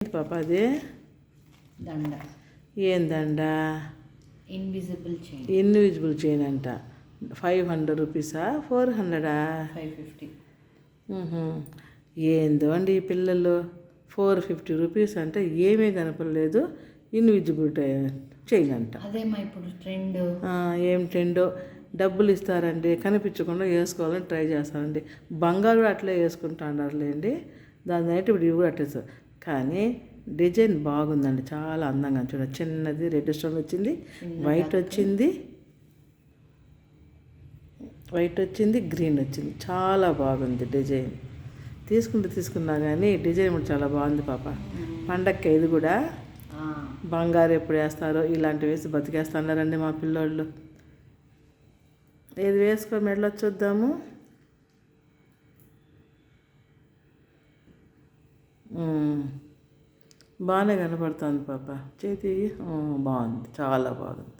పాప అది దండ. ఏం దండ? ఇన్విజిబుల్ చైన్ అంట. 500 రూపీసా 400? 550. ఏందో అండి ఈ పిల్లలు 450 రూపీస్ అంటే ఏమీ కనపడలేదు. ఇన్విజిబుల్ చైన్ అంట. అదేమా ఇప్పుడు ట్రెండ్. ఏం ట్రెండో. డబ్బులు ఇస్తారండి, కనిపించకుండా వేసుకోవాలని ట్రై చేస్తారండి. బంగారు కూడా అట్లే వేసుకుంటాండారులేండి. దాని నైట్ ఇప్పుడు ఇవి కూడా అట్లే. కానీ డిజైన్ బాగుందండి, చాలా అందంగా. చూడ చిన్నది రెడ్ స్టోన్ వచ్చింది, వైట్ వచ్చింది, గ్రీన్ వచ్చింది. చాలా బాగుంది డిజైన్. తీసుకున్నా కానీ డిజైన్ కూడా చాలా బాగుంది పాప. పండక్కి ఇది కూడా బంగారు ఎప్పుడు వేస్తారో ఇలాంటివి వేసి బతికేస్తున్నారండి మా పిల్లోళ్ళు. ఏది వేసుకో మెడలో చూద్దాము. బాగానే కనపడుతుంది పాప. చేతి బాగుంది, చాలా బాగుంది.